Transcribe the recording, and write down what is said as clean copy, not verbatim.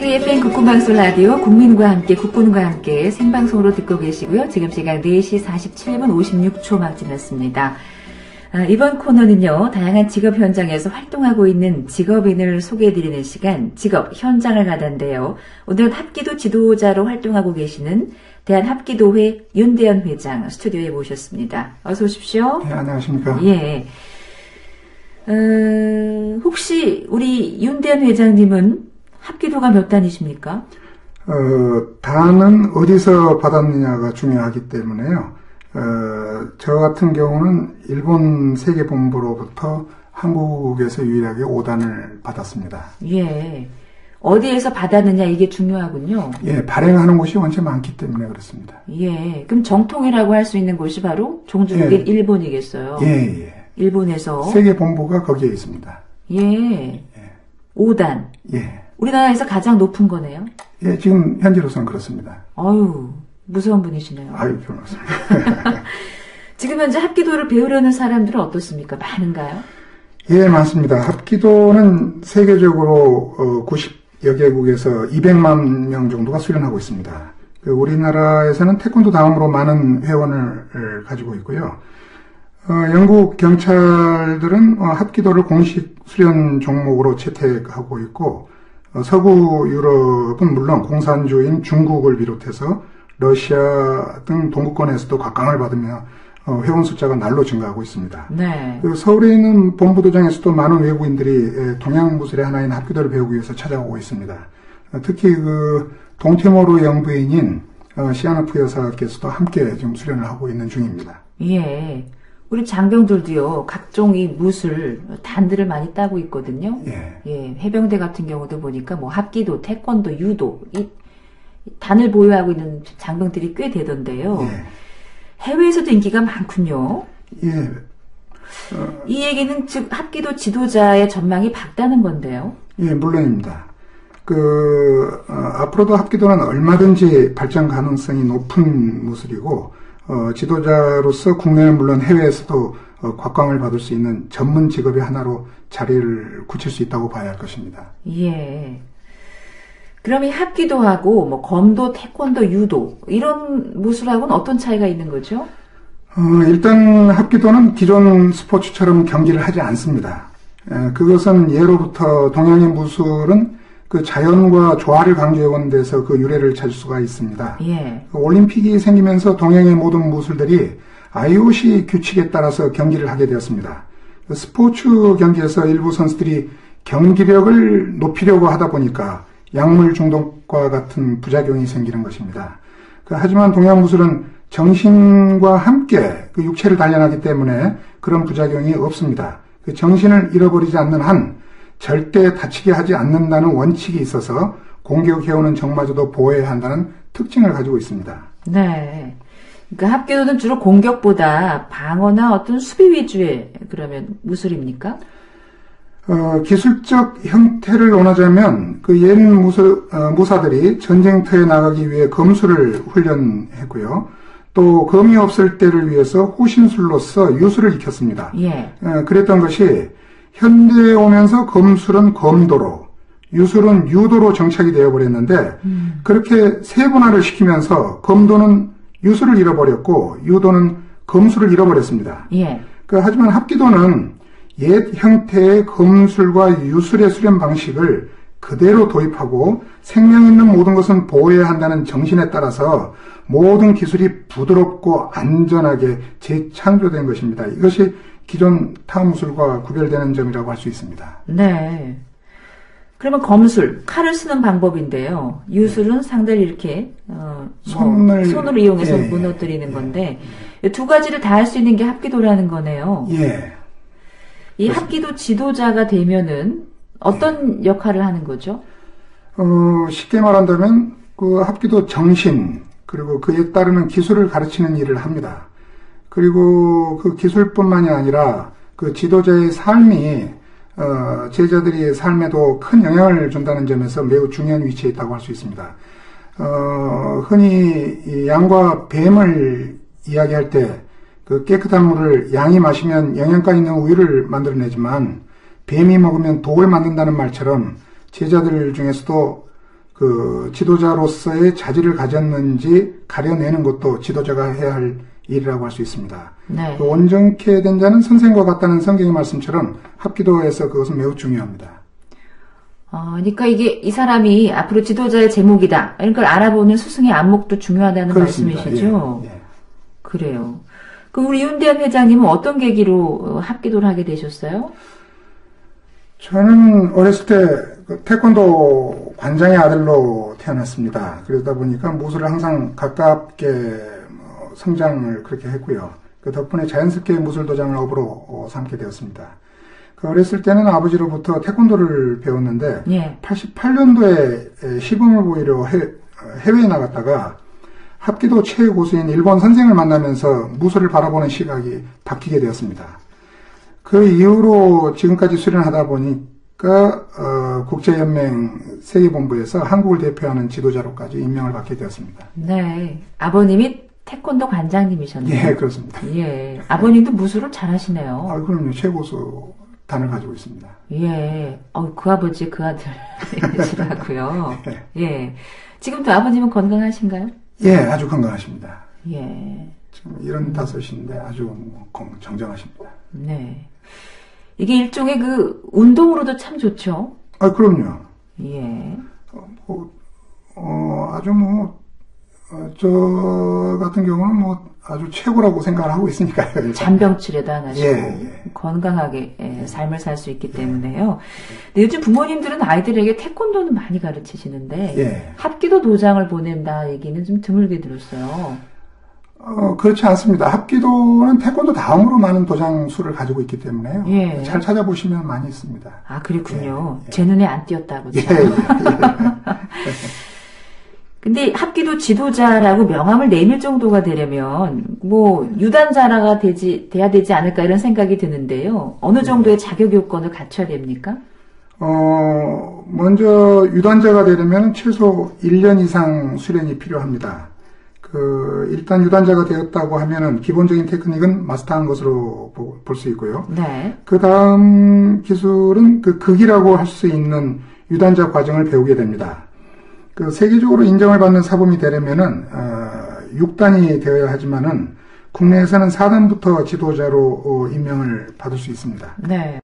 KFN 국군방송 라디오 국민과 함께 국군과 함께 생방송으로 듣고 계시고요. 지금 시각 4시 47분 56초 막 지났습니다. 이번 코너는요, 다양한 직업 현장에서 활동하고 있는 직업인을 소개해드리는 시간, 직업 현장을 가다인데요. 오늘은 합기도 지도자로 활동하고 계시는 대한합기도회 윤대현 회장 스튜디오에 모셨습니다. 어서 오십시오. 네, 안녕하십니까. 예. 혹시 우리 윤대현 회장님은 합기도가 몇 단이십니까? 단은 어디서 받았느냐가 중요하기 때문에요. 저 같은 경우는 일본 세계본부로부터 한국에서 유일하게 5단을 받았습니다. 예. 어디에서 받았느냐 이게 중요하군요. 예, 발행하는 곳이 원체 많기 때문에 그렇습니다. 예. 그럼 정통이라고 할 수 있는 곳이 바로 종주국인 예. 일본이겠어요. 예, 예. 일본에서. 세계본부가 거기에 있습니다. 예. 5단. 예. 우리나라에서 가장 높은 거네요. 예, 지금 현재로서는 그렇습니다. 아유, 무서운 분이시네요. 아유, 별로습니다. 지금 현재 합기도를 배우려는 사람들은 어떻습니까? 많은가요? 예, 많습니다. 합기도는 세계적으로 90여 개국에서 200만 명 정도가 수련하고 있습니다. 우리나라에서는 태권도 다음으로 많은 회원을 가지고 있고요. 영국 경찰들은 합기도를 공식 수련 종목으로 채택하고 있고, 서구 유럽은 물론 공산주의인 중국을 비롯해서 러시아 등 동구권에서도 곽강을 받으며 회원 숫자가 날로 증가하고 있습니다. 네. 서울에 있는 본부도장에서도 많은 외국인들이 동양무술의 하나인 합기도를 배우기 위해서 찾아오고 있습니다. 특히 동티모르 영부인인 시아나프 여사께서도 함께 지금 수련을 하고 있는 중입니다. 예. 우리 장병들도요, 각종 이 무술, 단들을 많이 따고 있거든요. 예. 예. 해병대 같은 경우도 보니까 뭐 합기도, 태권도, 유도, 이 단을 보유하고 있는 장병들이 꽤 되던데요. 예. 해외에서도 인기가 많군요. 예. 이 얘기는 즉 합기도 지도자의 전망이 밝다는 건데요. 예, 물론입니다. 앞으로도 합기도는 얼마든지 발전 가능성이 높은 무술이고, 지도자로서 국내는 물론 해외에서도 곽광을 받을 수 있는 전문 직업의 하나로 자리를 굳힐 수 있다고 봐야 할 것입니다. 예. 그럼 이 합기도하고 뭐 검도, 태권도, 유도 이런 무술하고는 어떤 차이가 있는 거죠? 일단 합기도는 기존 스포츠처럼 경기를 하지 않습니다. 그것은 예로부터 동양의 무술은 그 자연과 조화를 강조해온 데서 그 유래를 찾을 수가 있습니다. 예. 올림픽이 생기면서 동양의 모든 무술들이 IOC 규칙에 따라서 경기를 하게 되었습니다. 스포츠 경기에서 일부 선수들이 경기력을 높이려고 하다 보니까 약물 중독과 같은 부작용이 생기는 것입니다. 하지만 동양 무술은 정신과 함께 그 육체를 단련하기 때문에 그런 부작용이 없습니다. 정신을 잃어버리지 않는 한 절대 다치게 하지 않는다는 원칙이 있어서 공격해오는 적마저도 보호해야 한다는 특징을 가지고 있습니다. 네. 그러니까 합기도는 주로 공격보다 방어나 어떤 수비 위주의 그러면 무술입니까? 기술적 형태를 논하자면 그 옛 무사들이 전쟁터에 나가기 위해 검술을 훈련했고요. 또 검이 없을 때를 위해서 호신술로서 유술을 익혔습니다. 예. 그랬던 것이 현대에 오면서 검술은 검도로, 유술은 유도로 정착이 되어버렸는데 그렇게 세분화를 시키면서 검도는 유술을 잃어버렸고 유도는 검술을 잃어버렸습니다. 예. 하지만 합기도는 옛 형태의 검술과 유술의 수련 방식을 그대로 도입하고 생명 있는 모든 것은 보호해야 한다는 정신에 따라서 모든 기술이 부드럽고 안전하게 재창조된 것입니다. 이것이 기존 타 무술과 구별되는 점이라고 할 수 있습니다. 네. 그러면 검술, 칼을 쓰는 방법인데요. 유술은 상대를 이렇게 손으로 이용해서 예, 무너뜨리는 예, 건데 두 가지를 다 할 수 있는 게 합기도라는 거네요. 예. 이 합기도 지도자가 되면은 어떤 역할을 하는 거죠? 쉽게 말한다면 그 합기도 정신 그리고 그에 따르는 기술을 가르치는 일을 합니다. 그리고 그 기술뿐만이 아니라 그 지도자의 삶이 제자들의 삶에도 큰 영향을 준다는 점에서 매우 중요한 위치에 있다고 할 수 있습니다. 흔히 이 양과 뱀을 이야기할 때 그 깨끗한 물을 양이 마시면 영양가 있는 우유를 만들어내지만 뱀이 먹으면 독을 만든다는 말처럼 제자들 중에서도 그 지도자로서의 자질을 가졌는지 가려내는 것도 지도자가 해야 할 일이라고 할 수 있습니다. 네. 그 온전케 된 자는 선생과 같다는 성경의 말씀처럼 합기도에서 그것은 매우 중요합니다. 그러니까 이 사람이 앞으로 지도자의 제목이다. 이런 걸 알아보는 스승의 안목도 중요하다는 그렇습니다. 말씀이시죠? 예, 예. 그래요. 그럼 우리 윤대현 회장님은 어떤 계기로 합기도를 하게 되셨어요? 저는 어렸을 때 태권도 관장의 아들로 태어났습니다. 그러다 보니까 무술을 항상 가깝게 성장을 그렇게 했고요. 그 덕분에 자연스럽게 무술도장을 업으로 삼게 되었습니다. 그 어렸을 때는 아버지로부터 태권도를 배웠는데 예. 88년도에 시범을 보이려 해외에 나갔다가 합기도 최고수인 일본 선생을 만나면서 무술을 바라보는 시각이 바뀌게 되었습니다. 그 이후로 지금까지 수련하다 보니까 국제연맹 세계본부에서 한국을 대표하는 지도자로까지 임명을 받게 되었습니다. 네. 아버님이 태권도 관장님이셨네요. 예, 그렇습니다. 예. 아버님도 무술을 잘하시네요. 그럼요. 최고수 단을 가지고 있습니다. 예. 그 아버지, 그 아들이시라고요. 예. 지금도 아버님은 건강하신가요? 예, 아주 건강하십니다. 예. 지금 75인데 아주 정정하십니다. 네. 이게 일종의 그 운동으로도 참 좋죠. 그럼요. 예. 아주 저 같은 경우는 아주 최고라고 생각을 하고 있으니까요. 잔병치레도 안 하시고 예. 건강하게 삶을 살 수 있기 때문에요. 근데 요즘 부모님들은 아이들에게 태권도는 많이 가르치시는데 예. 합기도 도장을 보낸다 얘기는 좀 드물게 들었어요. 그렇지 않습니다. 합기도는 태권도 다음으로 많은 도장 수를 가지고 있기 때문에요. 예. 잘 찾아보시면 많이 있습니다. 그렇군요. 예. 제 눈에 안 띄었다고. 예. 근데 합기도 지도자라고 명함을 내밀 정도가 되려면 유단자라가 돼야 되지 않을까 이런 생각이 드는데요. 어느 정도의 자격 요건을 갖춰야 됩니까? 먼저 유단자가 되려면 최소 1년 이상 수련이 필요합니다. 일단 유단자가 되었다고 하면은 기본적인 테크닉은 마스터한 것으로 볼 수 있고요. 네. 그 다음 기술은 극이라고 할 수 있는 유단자 과정을 배우게 됩니다. 세계적으로 인정을 받는 사범이 되려면은 6단이 되어야 하지만은 국내에서는 4단부터 지도자로 임명을 받을 수 있습니다. 네.